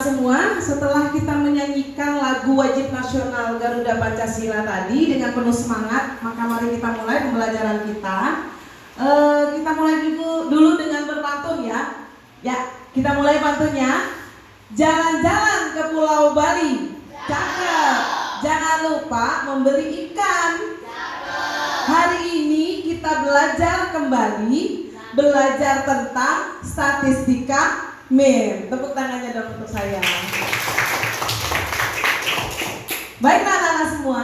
semua, setelah kita menyanyikan lagu wajib nasional Garuda Pancasila tadi dengan penuh semangat, maka mari kita mulai pembelajaran kita. Kita mulai dulu dengan berpantun ya. Ya, kita mulai pantunnya. Jalan-jalan ke Pulau Bali, cakep. Jangan lupa membeli ikan. Hari ini kita belajar kembali, belajar tentang statistika MEM. Tepuk tangannya dong untuk saya. Baiklah anak-anak semua.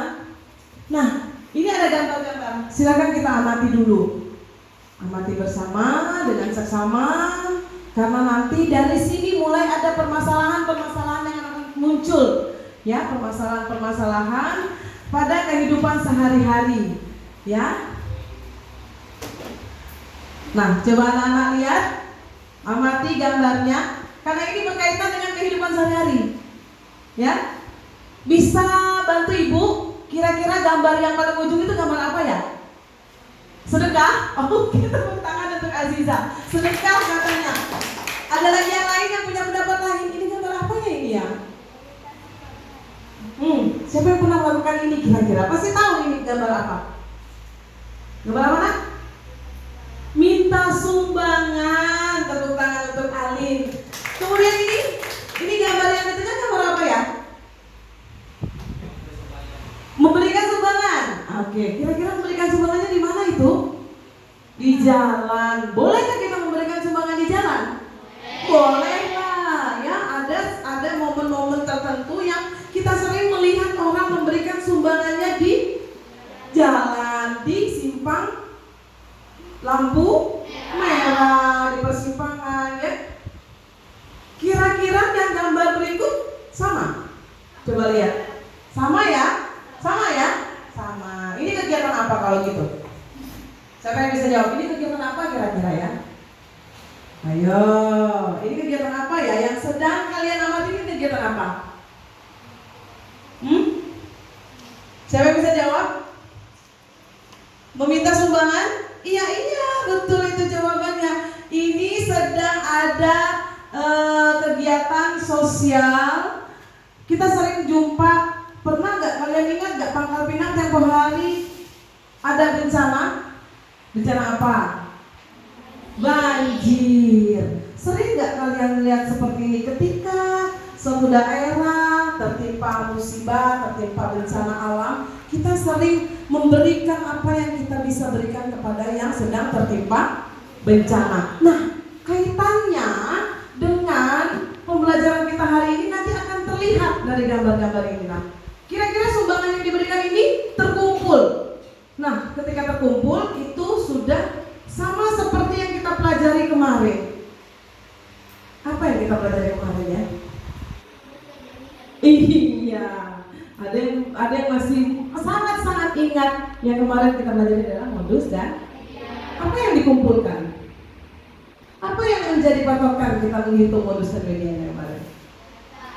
Nah, ini ada gambar-gambar. Silakan kita amati dulu. Amati bersama dengan seksama, karena nanti dari sini mulai ada permasalahan-permasalahan yang akan muncul, ya, permasalahan-permasalahan pada kehidupan sehari-hari, ya. Nah, coba anak-anak lihat, amati gambarnya, karena ini berkaitan dengan kehidupan sehari-hari, ya. Bisa bantu ibu, kira-kira gambar yang paling ujung itu gambar apa ya? Sedekah? Oh, kita tepuk tangan untuk Aziza. Sedekah katanya. Ada lagi yang lain yang punya pendapat lain? Ini gambar apa ya ini ya? Siapa yang pernah melakukan ini kira-kira? Pasti tahu ini gambar apa? Gambar apa nak? Minta sumbangan. Tepuk tangan untuk Alin. Kemudian ini gambar yang ketiga gambar apa ya? Memberikan sumbangan. Oke, kira-kira memberikan sumbangannya di mana itu? Di jalan. Bolehkah kita memberikan sumbangan di jalan? Boleh lah, ya. Ada momen-momen tertentu yang kita sering melihat orang memberikan sumbangannya di jalan, di simpang lampu merah, di persimpangan, ya. Kira-kira yang gambar berikut sama? Coba lihat. Sama ya? Sama ya? Sama. Ini kegiatan apa kalau gitu? Siapa yang bisa jawab? Ini kegiatan apa kira-kira ya? Ayo, ini kegiatan apa ya? Yang sedang kalian amati ini kegiatan apa? Siapa yang bisa jawab? Meminta sumbangan? Iya, betul itu jawabannya. Ini sedang ada kegiatan sosial. Kita sering jumpa. Pernah nggak kalian ingat nggak Pangkal Pinang tempo hari ada bencana? Bencana apa? Banjir. Sering nggak kalian lihat seperti ini ketika suatu daerah tertimpa musibah, tertimpa bencana alam, kita sering memberikan apa yang kita bisa berikan kepada yang sedang tertimpa bencana. Nah, kaitannya dengan pembelajaran kita hari ini nanti akan terlihat dari gambar-gambar ini. Nah, kira-kira sumbangan yang diberikan ini terkumpul. Nah, ketika terkumpul itu sudah sama seperti yang kita pelajari kemarin. Apa yang kita pelajari kemarin ya? Iya, ada yang masih sangat-sangat ingat yang kemarin kita pelajari adalah modus dan apa yang dikumpulkan. Apa yang menjadi patokan kita menghitung modus dan medianya kemarin?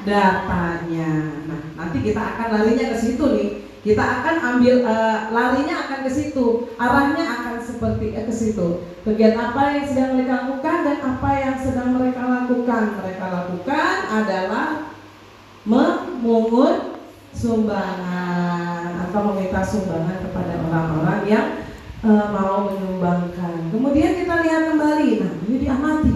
Datanya. Nah, nanti kita akan larinya ke situ nih. Kita akan ambil larinya akan ke situ. Arahnya akan seperti ke situ. Kegiatan apa yang sedang mereka lakukan dan apa yang sedang mereka lakukan? Mereka lakukan adalah memungut sumbangan atau meminta sumbangan kepada orang-orang yang mau menyumbangkan. Kemudian kita lihat kembali. Nah, ini diamati.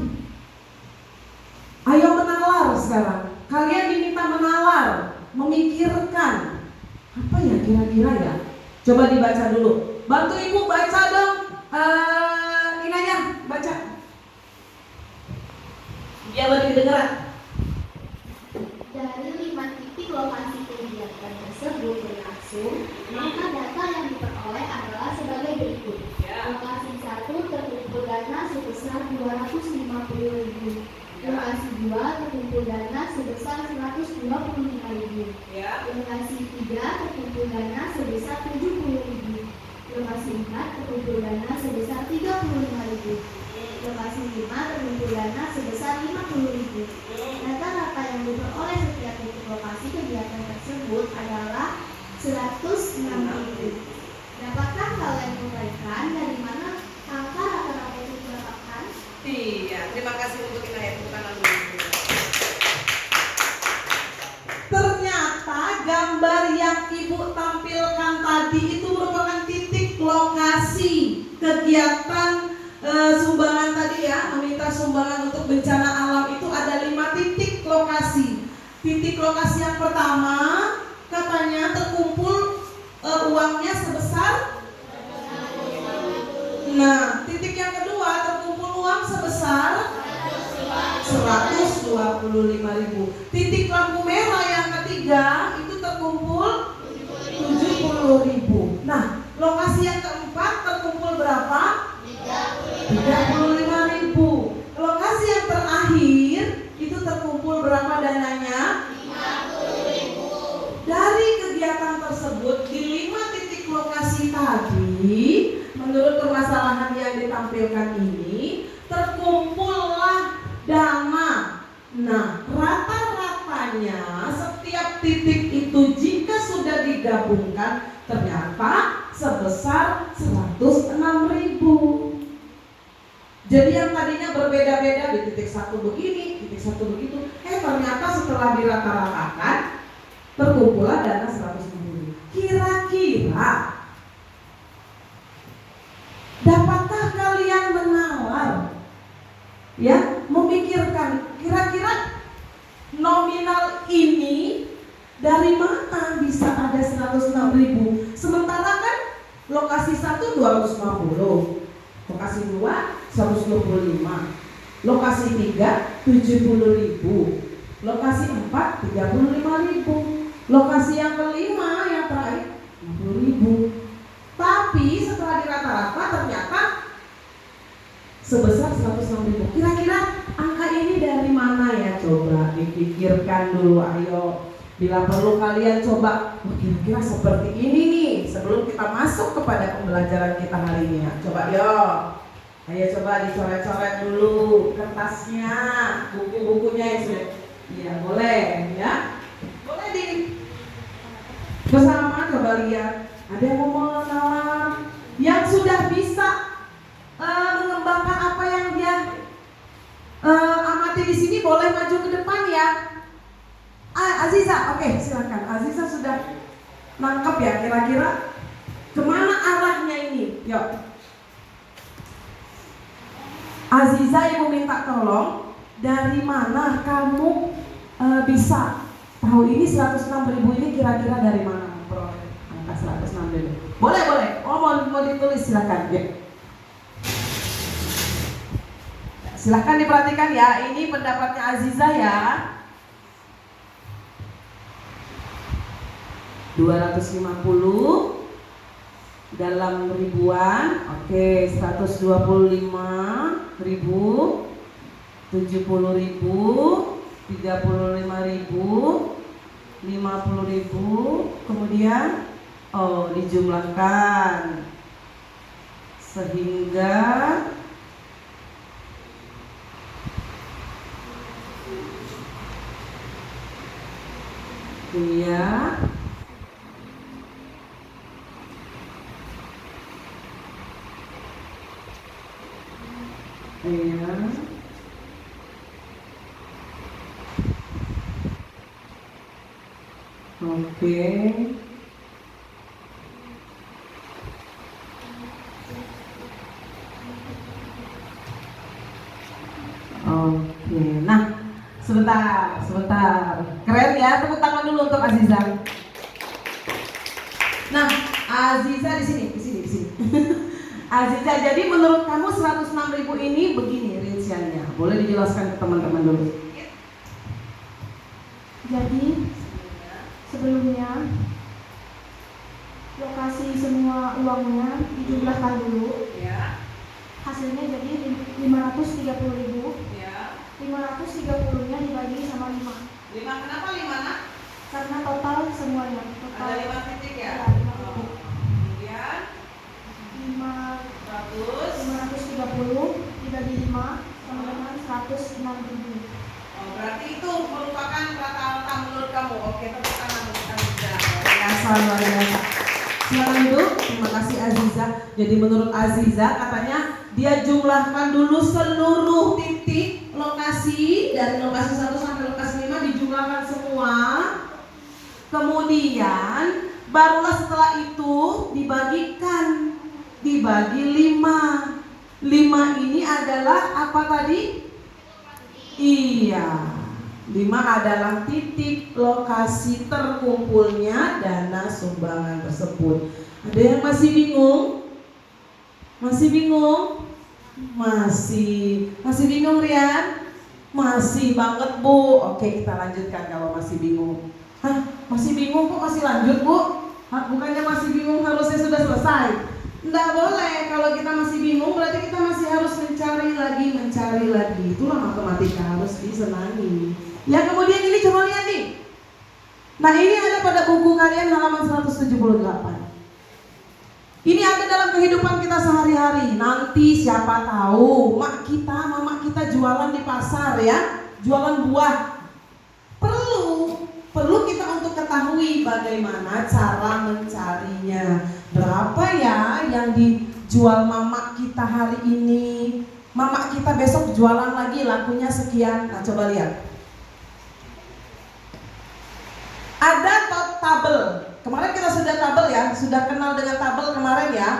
Ayo menalar sekarang. Kalian diminta menalar, memikirkan apa ya kira-kira ya. Coba dibaca dulu. Bantu ibu baca dong. Inanya baca. Biar lebih kedengeran. Dari 5 titik lokasi kegiatan tersebut berlangsung, maka data yang diperoleh adalah sebagai berikut. Lokasi 1 terkumpul dana sebesar 250.000. Lokasi 2 terkumpul dana sebesar 125.000. Lokasi 3 terkumpul dana sebesar 70.000. Lokasi 4 terkumpul dana sebesar 35.000. Lokasi 5 terkumpul dana sebesar 50.000. Rata-rata yang diperoleh setiap titik lokasi kegiatan tersebut adalah 106.000. Dapatkah kalian uraikan dari mana angka rata-rata itu didapatkan? Iya, terima kasih untuk Inaya. Tepuk tangan dulu. Ibu tampilkan tadi itu merupakan titik lokasi kegiatan sumbangan tadi ya, meminta sumbangan untuk bencana alam itu ada 5 titik lokasi. Titik lokasi yang pertama katanya terkumpul uangnya sebesar. Nah, titik yang kedua terkumpul uang sebesar 125.000. Titik lampu merah yang ketiga itu terkumpul 70.000. Nah, lokasi yang keempat terkumpul berapa? 35.000. Lokasi yang terakhir itu terkumpul berapa dananya? 50.000. Dari kegiatan tersebut di 5 titik lokasi tadi, menurut permasalahan yang ditampilkan ini, terkumpullah dana. Nah, rata-ratanya setiap titik itu jika sudah digabungkan ternyata sebesar 106.000. Jadi yang tadinya berbeda-beda di titik satu begini, titik satu begitu, ternyata setelah dirata-ratakan terkumpullah dana 106.000. Kira-kira dapatkah kalian menalar, ya, memikirkan kira-kira nominal ini dari mana bisa ada 106.000? Sementara kan lokasi 1 250, lokasi 2 125, lokasi 3 70.000, lokasi 4 35.000, lokasi yang kelima yang terakhir 50.000. Tapi setelah dirata-rata ternyata sebesar 106.000. Kira-kira angka ini dari mana ya? Coba dipikirkan dulu, ayo. Bila perlu kalian coba, kira-kira seperti ini nih sebelum kita masuk kepada pembelajaran kita hari ini ya. Coba yuk, ayo coba dicoret-coret dulu kertasnya, buku-bukunya yang sudah. Iya boleh ya, boleh di bersama coba lihat. Ada yang mau menalar, yang sudah bisa mengembangkan apa yang dia amati di sini boleh maju ke depan ya. Aziza, oke silakan. Aziza sudah nangkep ya kira-kira kemana arahnya ini? Yuk. Aziza, ibu minta tolong, dari mana kamu bisa tahu ini 106.000 ini kira-kira dari mana memperoleh angka 106.000? Boleh. Oh mau ditulis silakan. Ya. Silahkan diperhatikan ya, ini pendapatnya Aziza ya. 250 dalam ribuan, oke, 125.000, 70.000, 35.000, 50.000, kemudian dijumlahkan sehingga iya oke. Nah, sebentar. Keren ya, tepuk tangan dulu untuk Aziza. Nah, Aziza di sini. Aziza, jadi menurut kamu 106.000 ini begini rinciannya. Boleh dijelaskan ke teman-teman dulu. Jadi sebelumnya lokasi semua uangnya dijumlahkan dulu. Ya. Hasilnya jadi 530.000. Ya. 530-nya dibagi sama 5. 5 kenapa 5 nak? Karena total semuanya. Total Ada 5 titik ya? Ya, 5 titik. Kemudian 530 dibagi 5 sama dengan 106.000. Berarti itu merupakan rata-rata menurut kamu. Oke, tepuk tangan untuk Aziza. Luar biasa. Silakan duduk. Terima kasih Aziza. Jadi menurut Aziza katanya dia jumlahkan dulu seluruh titik lokasi dari lokasi 1 sampai lokasi 5 dijumlahkan semua. Kemudian Barulah setelah itu dibagikan, dibagi 5. 5 ini adalah apa tadi? Iya, 5 adalah titik lokasi terkumpulnya dana sumbangan tersebut. Ada yang masih bingung? Masih bingung? Masih bingung Rian? Masih banget Bu. Oke, kita lanjutkan kalau masih bingung. Hah, masih bingung kok masih lanjut Bu? Hah, bukannya masih bingung harusnya sudah selesai? Nggak boleh, kalau kita masih bingung berarti kita masih harus mencari lagi. Itulah matematika, harus disenangi. Ya kemudian ini coba lihat nih. Nah ini ada pada buku kalian halaman 178. Ini ada dalam kehidupan kita sehari-hari. Nanti siapa tahu mama kita jualan di pasar ya, jualan buah. Perlu kita untuk ketahui bagaimana cara mencarinya. Berapa ya yang dijual mama kita hari ini? Mama kita besok jualan lagi lakunya sekian. Nah coba lihat. Ada tabel. Kemarin kita sudah tabel ya, sudah kenal dengan tabel kemarin ya.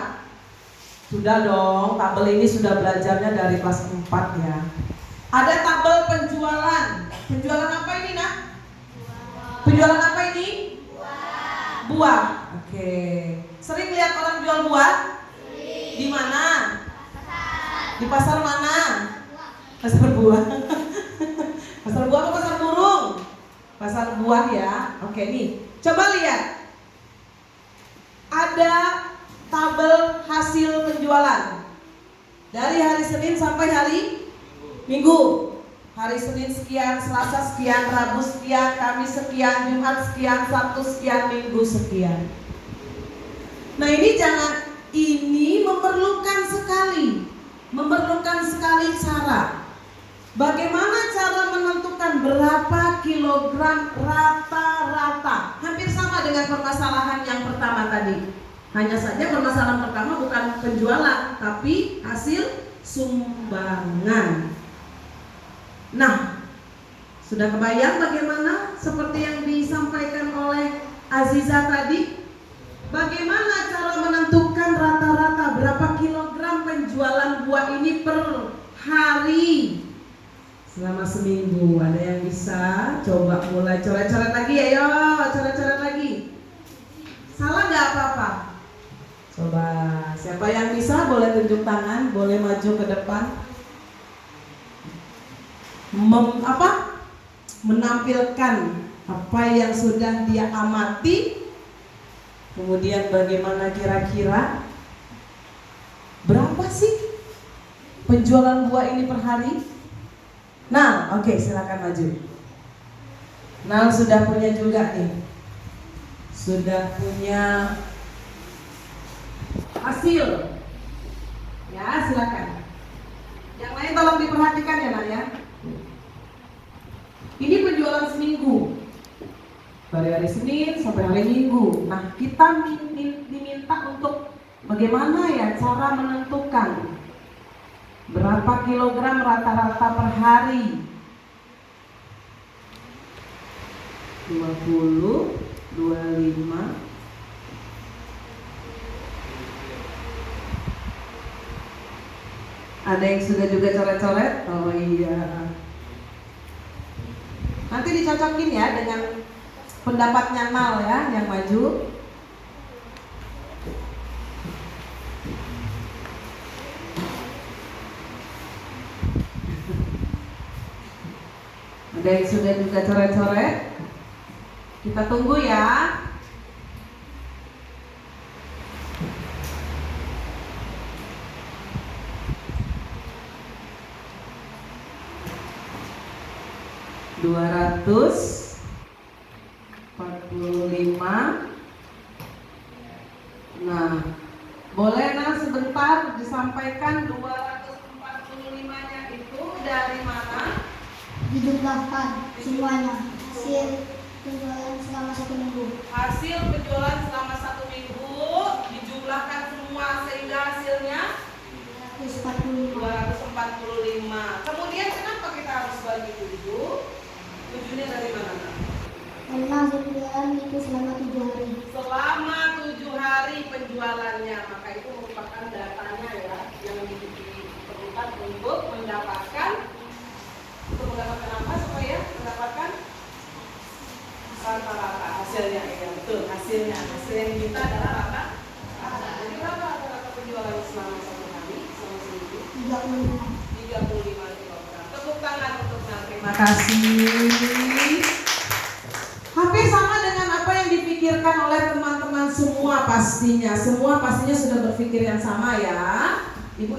Sudah dong, tabel ini sudah belajarnya dari kelas 4 ya. Ada tabel penjualan. Penjualan apa ini nak? Penjualan apa ini? Buah. Oke. Sering lihat orang jual buah? Di mana? Di pasar mana? Pasar buah. Pasar buah apa pasar burung? Pasar buah ya. Oke nih. Coba lihat. Ada tabel hasil penjualan dari hari Senin sampai hari Minggu. Hari Senin sekian, Selasa sekian, Rabu sekian, Kamis sekian, Jumat sekian, Sabtu sekian, Minggu sekian. Nah ini memerlukan sekali cara. Bagaimana cara menentukan berapa kilogram rata-rata? Hampir sama dengan permasalahan yang pertama tadi. Hanya saja permasalahan pertama bukan penjualan, tapi hasil sumbangan. Nah, sudah kebayang bagaimana seperti yang disampaikan oleh Aziza tadi? Bagaimana cara menentukan rata-rata berapa kilogram penjualan buah ini per hari selama seminggu? Ada yang bisa? Coba mulai coret-coret lagi, ayo coret-coret lagi. Salah nggak apa-apa? Coba, siapa yang bisa boleh tunjuk tangan, boleh maju ke depan. Menampilkan apa yang sudah dia amati. Kemudian bagaimana kira-kira berapa sih penjualan buah ini per hari? Nah, oke, silakan maju. Nah, sudah punya juga nih. Sudah punya hasil. Ya, silakan. Yang lain tolong diperhatikan ya, Nak ya. Ini penjualan seminggu. Dari hari Senin sampai hari Minggu. Nah, kita diminta untuk bagaimana ya cara menentukan berapa kilogram rata-rata per hari. 20, 25. Ada yang sudah juga coret-coret? Oh iya. Nanti dicocokin ya dengan pendapatnya Nal ya yang maju. Ada yang sudah juga coret-coret. Kita tunggu ya. $245. Nah, boleh Nal sebentar disampaikan 245-nya itu dari mana? Dijumlahkan semuanya hasil penjualan selama 1 minggu. Hasil penjualan selama 1 minggu dijumlahkan semua sehingga hasilnya 245. Kemudian kenapa kita harus bagi 7? 7-nya dari mana? Karena 9 saya menipu selama 7 hari. Selama 7 hari penjualannya, maka itu merupakan datanya ya yang diperlukan untuk mendapatkan apa supaya mendapatkan rata-rata hasilnya ya betul hasil yang kita adalah rata. Jadi berapa rata-rata penjualan selama 1 hari selama seminggu? 35 kilogram. Tepuk tangan untuk Nal. Terima kasih. Hampir sama dengan apa yang dipikirkan oleh teman-teman semua pastinya. Semua pastinya sudah berpikir yang sama ya. Ibu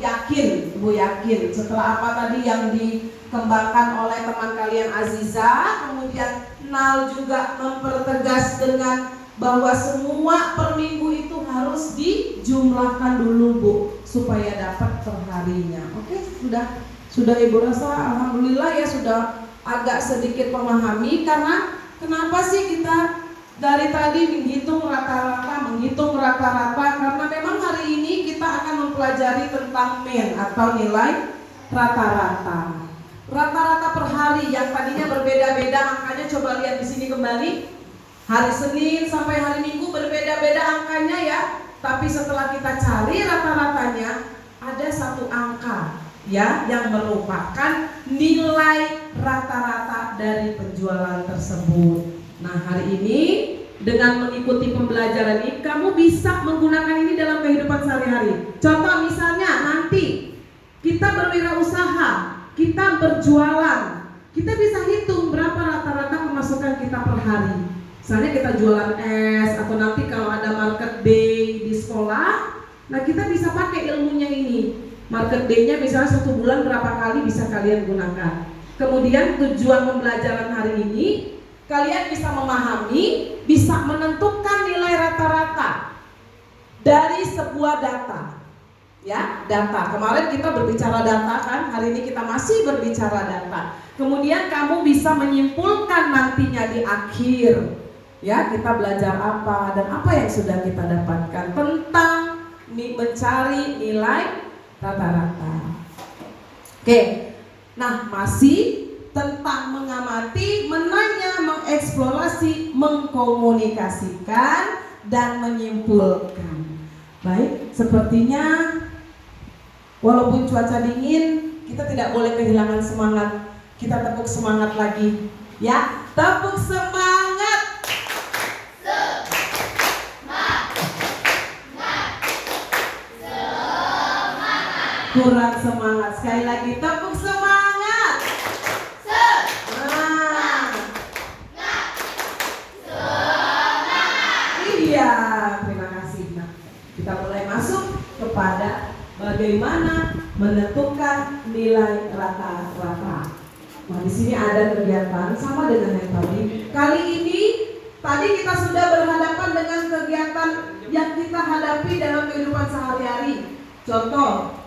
yakin setelah apa tadi yang dikembangkan oleh teman kalian Aziza, kemudian Nal juga mempertegas dengan bahwa semua per minggu itu harus dijumlahkan dulu Bu, supaya dapat perharinya. Oke, sudah Ibu rasa alhamdulillah ya sudah agak sedikit memahami. Karena kenapa sih kita dari tadi menghitung rata-rata karena memang hari ini kita akan mempelajari tentang mean atau nilai rata-rata. Rata-rata per hari yang tadinya berbeda-beda angkanya, coba lihat di sini kembali. Hari Senin sampai hari Minggu berbeda-beda angkanya ya. Tapi setelah kita cari rata-ratanya, ada satu angka ya yang merupakan nilai rata-rata dari penjualan tersebut. Nah, hari ini dengan mengikuti pembelajaran ini kamu bisa menggunakan ini dalam kehidupan sehari-hari. Contoh misalnya nanti kita berwirausaha, kita berjualan, kita bisa hitung berapa rata-rata pemasukan kita per hari. Misalnya kita jualan es, atau nanti kalau ada market day di sekolah, nah kita bisa pakai ilmunya ini. Market day-nya misalnya 1 bulan berapa kali bisa kalian gunakan. Kemudian tujuan pembelajaran hari ini, kalian bisa memahami, bisa menentukan nilai rata-rata dari sebuah data. Ya, data. Kemarin kita berbicara data kan, hari ini kita masih berbicara data. Kemudian kamu bisa menyimpulkan nantinya di akhir. Ya, kita belajar apa dan apa yang sudah kita dapatkan tentang mencari nilai rata-rata. Oke. Nah, masih tentang mengamati, menanya, mengeksplorasi, mengkomunikasikan dan menyimpulkan. Baik, sepertinya walaupun cuaca dingin, kita tidak boleh kehilangan semangat. Kita tepuk semangat lagi. Ya, tepuk semangat. Kurang semangat. Sekali lagi, tepuk semangat. Iya, terima kasih. Nah, kita mulai masuk kepada bagaimana menentukan nilai rata-rata. Nah, di sini ada kegiatan sama dengan yang tadi. Kali ini, tadi kita sudah berhadapan dengan kegiatan yang kita hadapi dalam kehidupan sehari-hari. Contoh,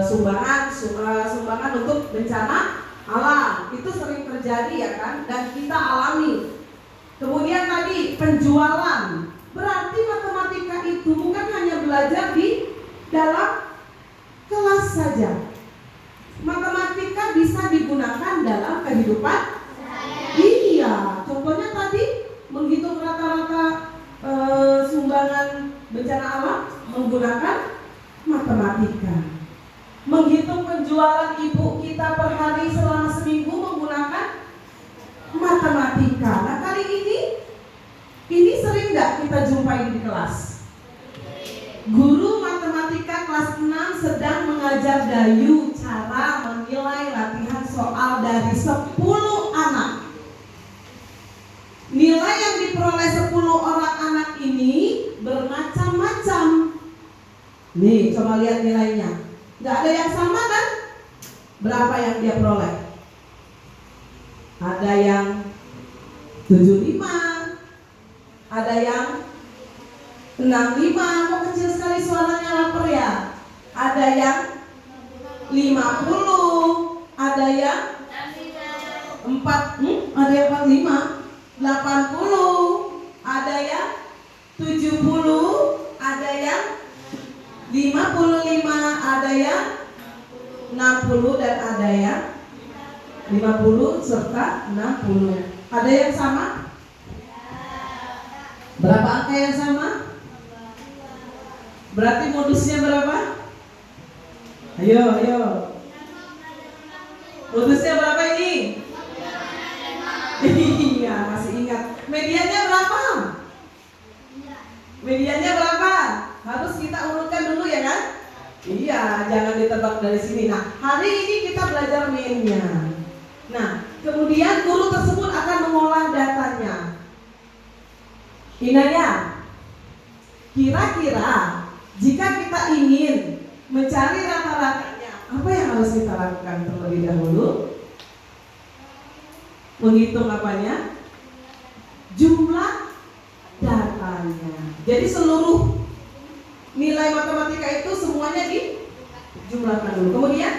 sumbangan untuk bencana alam itu sering terjadi ya kan, dan kita alami. Kemudian tadi penjualan, berarti matematika itu bukan hanya belajar di dalam kelas saja. Matematika bisa digunakan dalam kehidupan. Iya, contohnya tadi menghitung rata-rata sumbangan bencana alam menggunakan matematika. Menghitung penjualan ibu kita per hari selama seminggu menggunakan matematika. Nah, kali ini sering nggak kita jumpai di kelas? Guru matematika kelas 6 sedang mengajar Dayu cara menilai latihan soal dari 10 anak. Nilai yang diperoleh 10 orang anak ini bermacam-macam. Nih, coba lihat nilainya. Nggak ada yang sama kan? Berapa yang dia peroleh? Ada yang 75, ada yang 65. Kok kecil sekali suaranya, lapar ya? Ada yang 50, ada yang 45, 80, ada yang 70, ada yang 55, ada yang 60, dan ada yang 50 serta 60. Ada yang sama? Berapa angka yang sama? Berarti modusnya berapa? Ayo, ayo. Modusnya berapa ini? Iya, masih ingat. Mediannya berapa? Mediannya berapa? Harus kita urutkan dulu ya kan? Iya, jangan ditebak dari sini. Nah, hari ini kita belajar meannya. Nah, kemudian guru tersebut akan mengolah datanya. Inaya, kira-kira jika kita ingin mencari rata-ratanya, apa yang harus kita lakukan terlebih dahulu? Menghitung apanya? Jumlah datanya. Jadi seluruh nilai matematika itu semuanya dijumlahkan dulu. Kemudian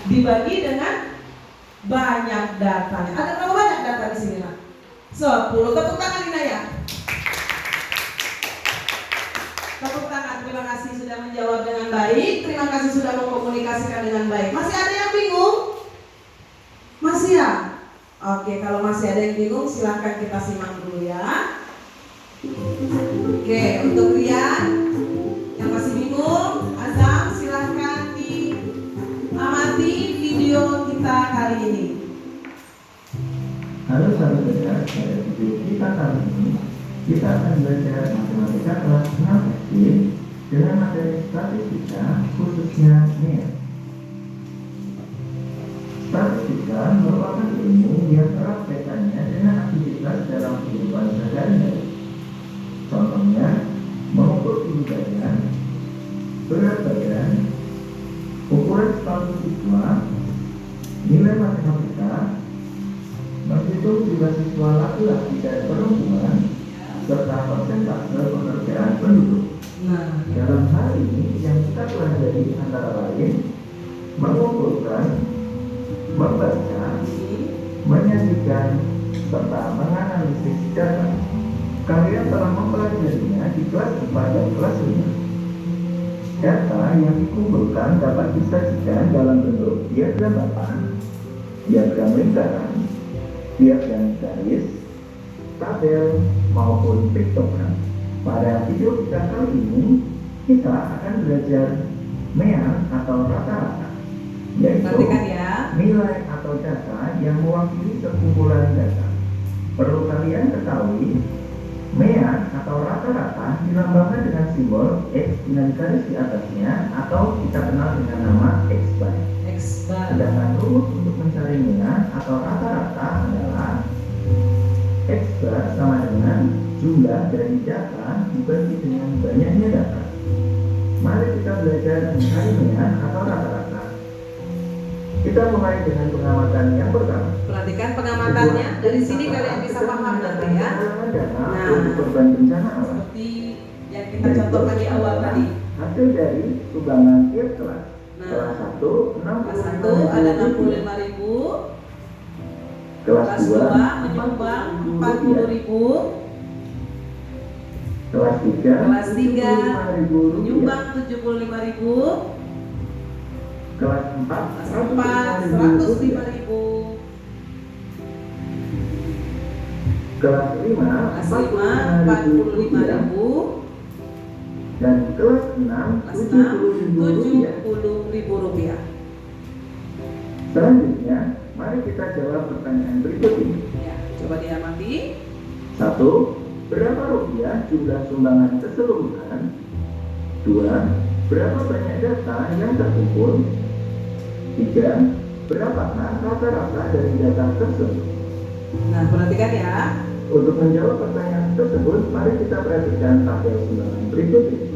dibagi dengan banyak datanya. Ada berapa banyak data di sini, Nak? 10. Tepuk tangan Inaya. Tepuk tangan. Terima kasih sudah menjawab dengan baik. Terima kasih sudah mengkomunikasikan dengan baik. Masih ada yang bingung? Masih ya? Oke, kalau masih ada yang bingung silahkan kita simak dulu ya. Oke, untuk Rian yang masih bingung, Azam silahkan diamati video kita kali ini. Halo sahabat belajar, pada video kita kali ini kita akan belajar matematika kelas 6 SD dengan materi statistika khususnya NER. Statistika merupakan ilmu yang erat kaitannya dengan aktivitas dalam kehidupan sehari-hari. Contohnya, mengukur tinggi badan, berat badan, ukuran sepatu siswa, nilai matematika, menghitung jumlah siswa laki-laki dan perempuan, serta persentase pekerjaan penduduk. Nah, Dalam hal ini yang kita pelajari antara lain mengumpulkan, membaca, menyajikan, serta menganalisis data. Kalian telah mempelajarinya di kelas 4 dan kelas 5. Data yang dikumpulkan dapat disajikan dalam bentuk diagram papan, diagram lingkaran, diagram garis, tabel, maupun piktogram. Pada video kita kali ini, kita akan belajar mean atau rata-rata, yaitu perhatikan ya. nilai atau data yang mewakili sekumpulan data. Perlu kalian ketahui, mean atau rata-rata dilambangkan dengan simbol X dengan garis di atasnya atau kita kenal dengan nama X-bar. X-bar. Sedangkan rumus untuk mencari mean atau rata-rata adalah X-bar sama dengan jumlah dari data dibagi dengan banyaknya data. Mari kita belajar mencari mean atau rata-rata. Kita mulai dengan pengamatan yang pertama. Perhatikan pengamatannya. Dari sini kalian bisa paham nanti ya. Nah, korban bencana alam. Seperti yang kita contohkan di awal tadi. Hasil dari sumbangan tiap kelas. Nah, Kelas 1 kelas 1 ada 65.000. Kelas Kelas 2 2 menyumbang 40.000. Kelas 3 Kelas 3 menyumbang menyumbang 75.000. Kelas 4 Kelas 4 105.000. Kelas 5 Kelas 5 45.000. dan kelas 6 Kelas 6 rupiah. 70.000 rupiah. Selanjutnya, mari kita jawab pertanyaan berikut ini. Ya, coba diamati. 1. Berapa rupiah jumlah sumbangan keseluruhan? 2. Berapa banyak data yang terkumpul? 3. Berapakah rata-rata dari data tersebut? Nah, perhatikan ya. Untuk menjawab pertanyaan tersebut, mari kita perhatikan tabel sumbangan berikut ini.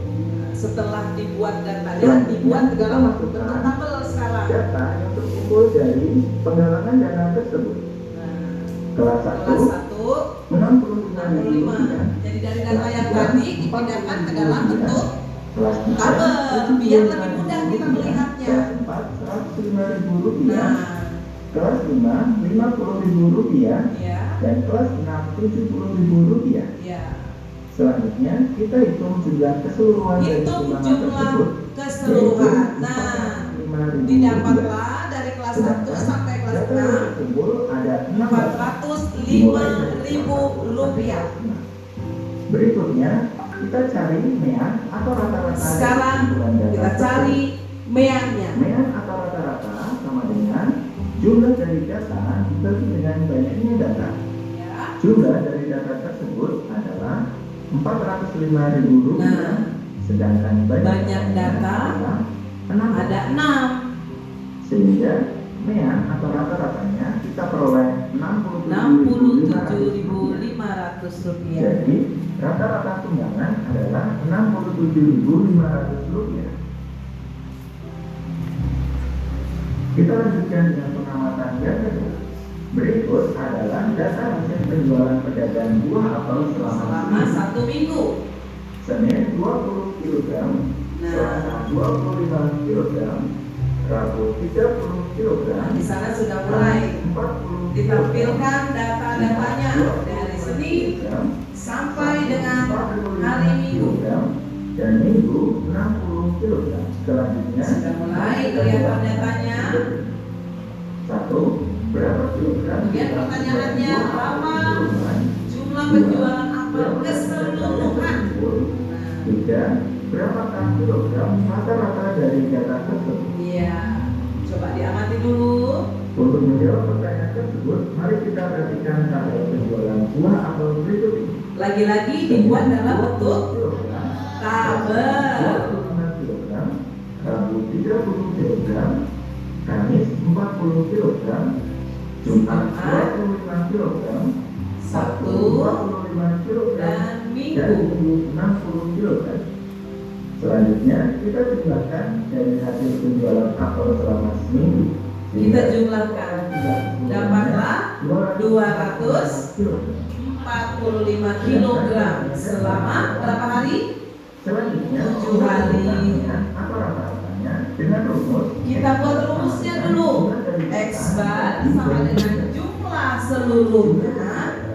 Setelah dibuat datanya, dibuat dalam bentuk tabel sekarang. Data yang terkumpul dari penggalangan dana tersebut. Nah, Kelas kelas 1 1 65.000 65. Jadi dari data yang tadi dipindahkan ke dalam bentuk kelas 3 tabel biar lebih mudah kita melihatnya. Kelas 4 105.000 rupiah. Nah, Kelas 5 50.000 rupiah. ya, Dan kelas 6 70.000 rupiah. ya. Selanjutnya kita hitung jumlah keseluruhan dari Hitung sumbangan jumlah tersebut. keseluruhan. Nah, 45.000 rupiah. didapatlah dari kelas 1 sampai kelas Data yang 6 terkumpul ada 6 data. Rp305.000. Berikutnya kita cari mean atau rata-rata. Sekarang kita cari meannya. Mean atau rata-rata sama dengan jumlah dari data dibagi dengan banyaknya data. Ya. Jumlah dari data tersebut adalah Rp405.000. Nah, Sedangkan banyak data adalah 6. ada 6. Sehingga mean atau rata-ratanya kita peroleh Rp67.500. Jadi rata-rata sumbangan adalah Rp67.500. Kita lanjutkan dengan pengamatan data. Berikut adalah data hasil penjualan pedagang buah apel selama 1 minggu. Senin 20 kg, Selasa 25 kg, Rabu 30 kg. Di sana sudah mulai 40 ditampilkan data-datanya dari Senin sampai dengan hari Minggu. Dan Minggu 60 kg. Selanjutnya Sudah mulai kelihatan datanya. 1. Berapa kilogram? Kemudian pertanyaannya, berapa jumlah penjualan apel keseluruhan? 3. Berapakah kilogram rata-rata dari data tersebut? Iya, coba diamati dulu. Untuk menjawab pertanyaan tersebut, mari kita perhatikan tabel penjualan buah apel berikut ini. Lagi-lagi dibuat dalam bentuk Kilogram, tabel. 25 kg, Rabu 30 kg, Kamis 40 kg, Jumat 25 kg, Sabtu 45 kg, dan dan Minggu. Minggu 60 kg. Selanjutnya kita jumlahkan dari hasil penjualan apel selama seminggu. Kita jumlahkan, dapatlah 245 kg selama berapa hari? Selanjutnya 7 hari. Apa rata-ratanya dengan rumus? Kita buat rumusnya dulu. X bar sama dengan jumlah seluruhnya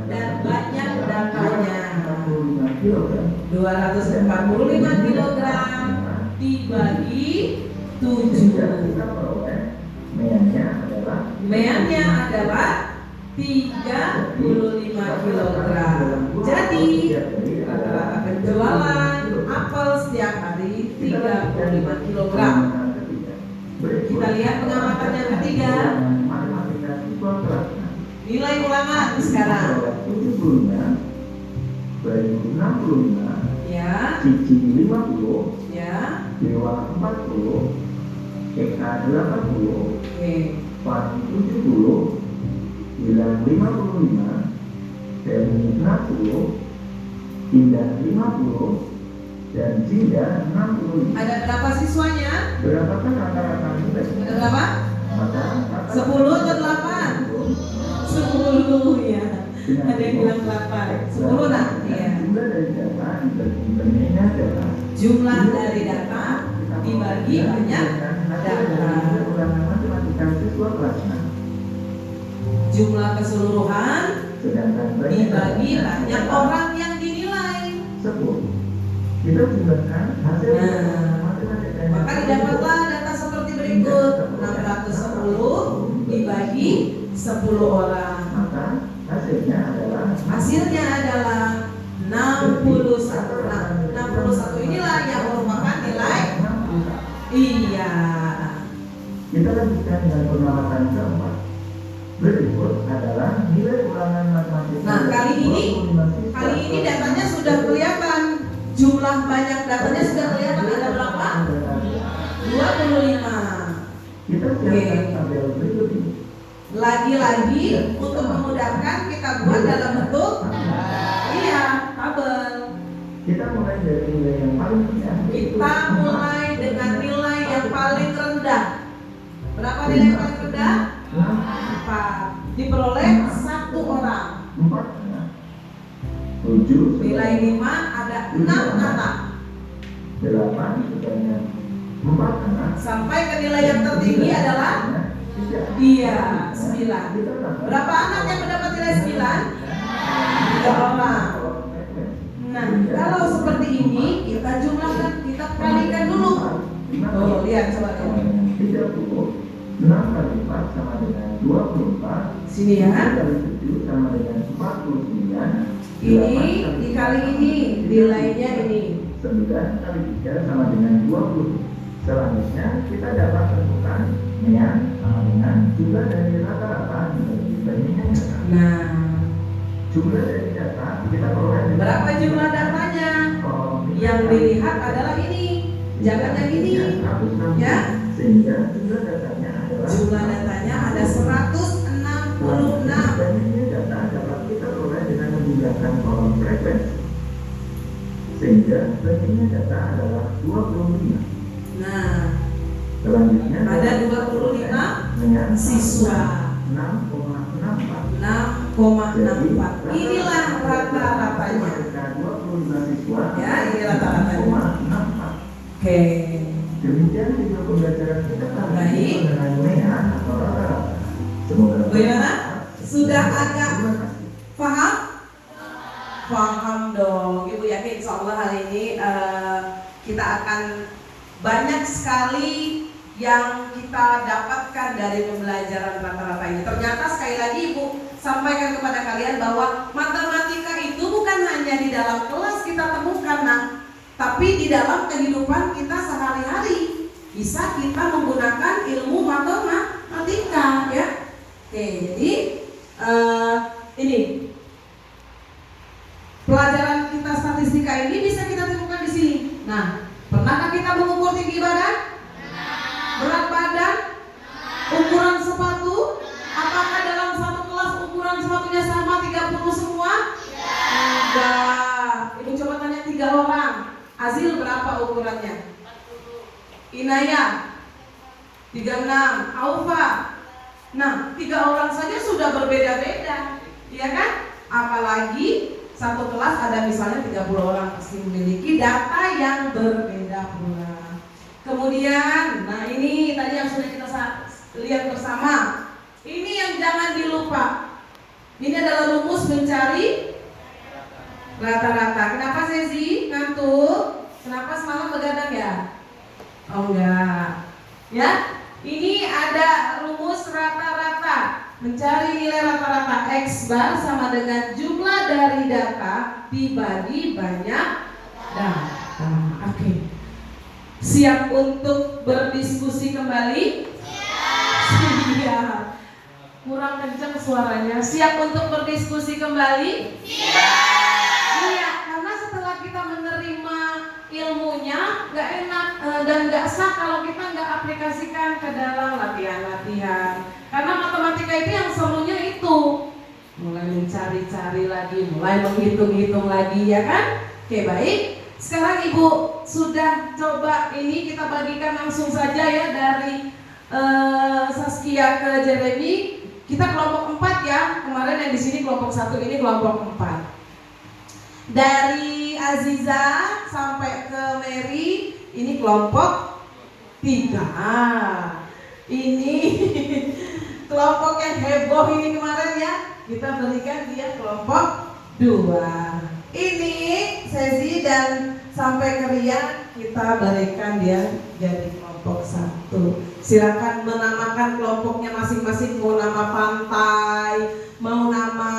dan banyak datanya. 245 kg dibagi 7. Meannya adalah 35 kg. Jadi rata-rata penjualan apel setiap hari 35 kg. Kita lihat pengamatan yang ketiga. Nilai ulangan sekarang. 75, bayi 65, Ya, Cici 50, ya. Dewa 40, Eka 80, Oke. Fani 70, Wilan 55, Demi 60, Indah 50, dan Jinda 65. Ada berapa siswanya? Berapakah rata-rata nilai? Ada berapa? Maka 10 atau 8? 10 ya. Ada yang bilang 8. 10 nah? Iya. Jumlah dari data dibagi banyak data. Jumlah dari data dibagi banyak data. Ulangan matematika siswa kelas 6. Jumlah keseluruhan Sedangkan dibagi banyak orang yang dinilai. 10. Kita jumlahkan hasil matematika. Maka didapatlah data seperti berikut. 610 dibagi 10 orang. Maka hasilnya adalah 61. Nah, 61 inilah yang merupakan nilai. 61. Iya. Kita lanjutkan dengan pengamatan keempat. Berikut adalah nilai ulangan matematika. Nah, kali ini datanya sudah kelihatan. Jumlah banyak datanya sudah kelihatan. Ada berapa? 25. Kita siapkan tabel berikut ini. Lagi-lagi untuk memudahkan kita buat dalam bentuk tabel. Kita mulai dari nilai yang paling rendah. Kita mulai dengan nilai yang paling rendah. Berapa nilai yang paling rendah? 4. Diperoleh 1 orang. 4. 7. Nilai 5 ada 6 anak. 8 sebanyak 4 anak. Sampai ke nilai yang tertinggi adalah 9. Berapa anak yang mendapat nilai 9? 3 orang. Nah, kalau seperti ini kita jumlahkan, kita kalikan dulu. Oh, lihat coba lihat. 30. 6 kali 4 sama dengan 24. Sini ya. 7 kali 7 7 sama dengan 49. Ini dikali ini, nilainya ini. 9 kali 3 sama dengan 20. Selanjutnya kita dapat tentukan ya sama dengan jumlah dari rata-rata dibagi banyaknya data. Nah, Jumlah dari data kita peroleh dengan berapa jumlah datanya? Yang dilihat adalah ini, jangan yang ini, ya. Sehingga jumlah datanya adalah Jumlah datanya ada 166. Banyaknya data dapat kita peroleh dengan menggunakan kolom frekuensi. Sehingga banyaknya data adalah 25. Nah, Selanjutnya ada 25 dengan siswa. 6,64. 6,64. Inilah rata-ratanya. 25 siswa. Ya, ini rata-ratanya. 6,64. Oke. Demikian video pembelajaran kita kali ini Baik. mengenai mean atau rata-rata. Semoga Bagaimana? Sudah agak Terima kasih. paham? Paham dong. Ibu yakin insya Allah hari ini kita akan banyak sekali yang kita dapatkan dari pembelajaran rata-rata ini. Ternyata sekali lagi Ibu sampaikan kepada kalian bahwa matematika itu bukan hanya di dalam kelas kita temukan, nah, tapi di dalam kehidupan kita sehari-hari bisa kita menggunakan ilmu matematika, ya. Oke, jadi ini pelajaran kita statistika ini bisa kita temukan di sini. Nah, pernahkah kita mengukur tinggi badan? Berat badan? Ukuran sepatu? Apakah dalam satu kelas ukuran sepatunya sama 30 semua? Enggak. Ibu coba tanya 3 orang. Azil berapa ukurannya? 40. Inaya 36. Aufa. Nah, 3 orang saja sudah berbeda-beda, iya kan? Apalagi satu kelas ada misalnya 30 orang, pasti memiliki data yang berbeda pula. Kemudian, nah ini tadi yang sudah kita lihat bersama. Ini yang jangan dilupa. Ini adalah rumus mencari rata-rata. Kenapa Sesi ngantuk? Kenapa semalam begadang ya? Oh enggak. Ya, ini ada rumus rata-rata. Mencari nilai rata-rata X bar sama dengan jumlah dari data dibagi banyak data. Oke. Siap untuk berdiskusi kembali? Siap. Kurang kencang suaranya. Siap untuk berdiskusi kembali? Siap. Iya, karena setelah kita menerima ilmunya nggak enak dan nggak sah kalau kita nggak aplikasikan ke dalam latihan-latihan. Karena matematika itu yang serunya itu mulai mencari-cari lagi, mulai menghitung-hitung lagi, ya kan? Oke, baik. Sekarang Ibu sudah coba ini kita bagikan langsung saja ya dari Saskia ke Jeremy. Kita kelompok 4 ya. Kemarin yang di sini kelompok 1, ini kelompok 4. Dari Aziza sampai ke Mary, ini kelompok 3. Ini kelompok yang heboh ini kemarin ya. Kita berikan dia kelompok 2. Ini Sesi dan sampai ke Rian kita berikan dia jadi kelompok 1. Silakan menamakan kelompoknya masing-masing, mau nama pantai, mau nama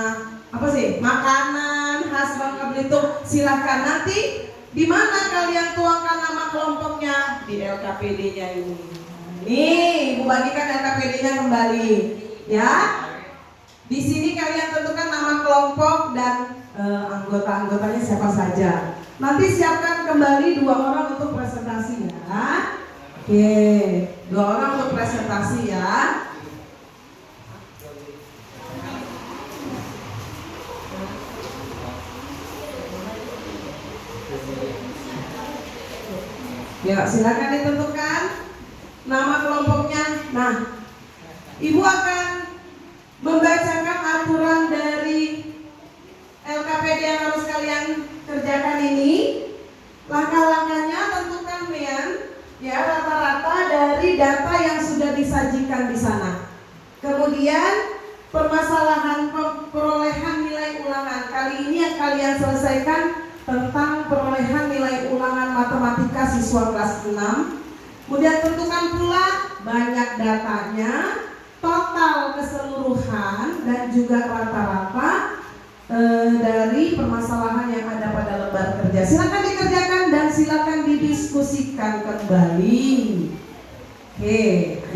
apa sih? Makanan khas Bangka Belitung. Silakan nanti di mana kalian tuangkan nama kelompoknya di LKPD-nya ini. Nih, Ibu bagikan LKPD-nya kembali, ya. Di sini kalian tentukan nama kelompok dan anggota-anggotanya siapa saja. Nanti siapkan kembali 2 orang untuk presentasi ya. Oke, 2 orang untuk presentasi ya. Ya, silakan ditentukan nama kelompoknya. Nah, Ibu akan membacakan aturan dari LKPD yang harus kalian kerjakan ini. Langkah-langkahnya tentukan mean, ya, rata-rata dari data yang sudah disajikan di sana. Kemudian permasalahan perolehan nilai ulangan. Kali ini yang kalian selesaikan tentang perolehan nilai ulangan matematika siswa kelas 6. Kemudian tentukan pula banyak datanya, total keseluruhan dan juga rata-rata dari permasalahan yang ada pada lembar kerja. Silakan dikerjakan dan silakan didiskusikan kembali. Oke.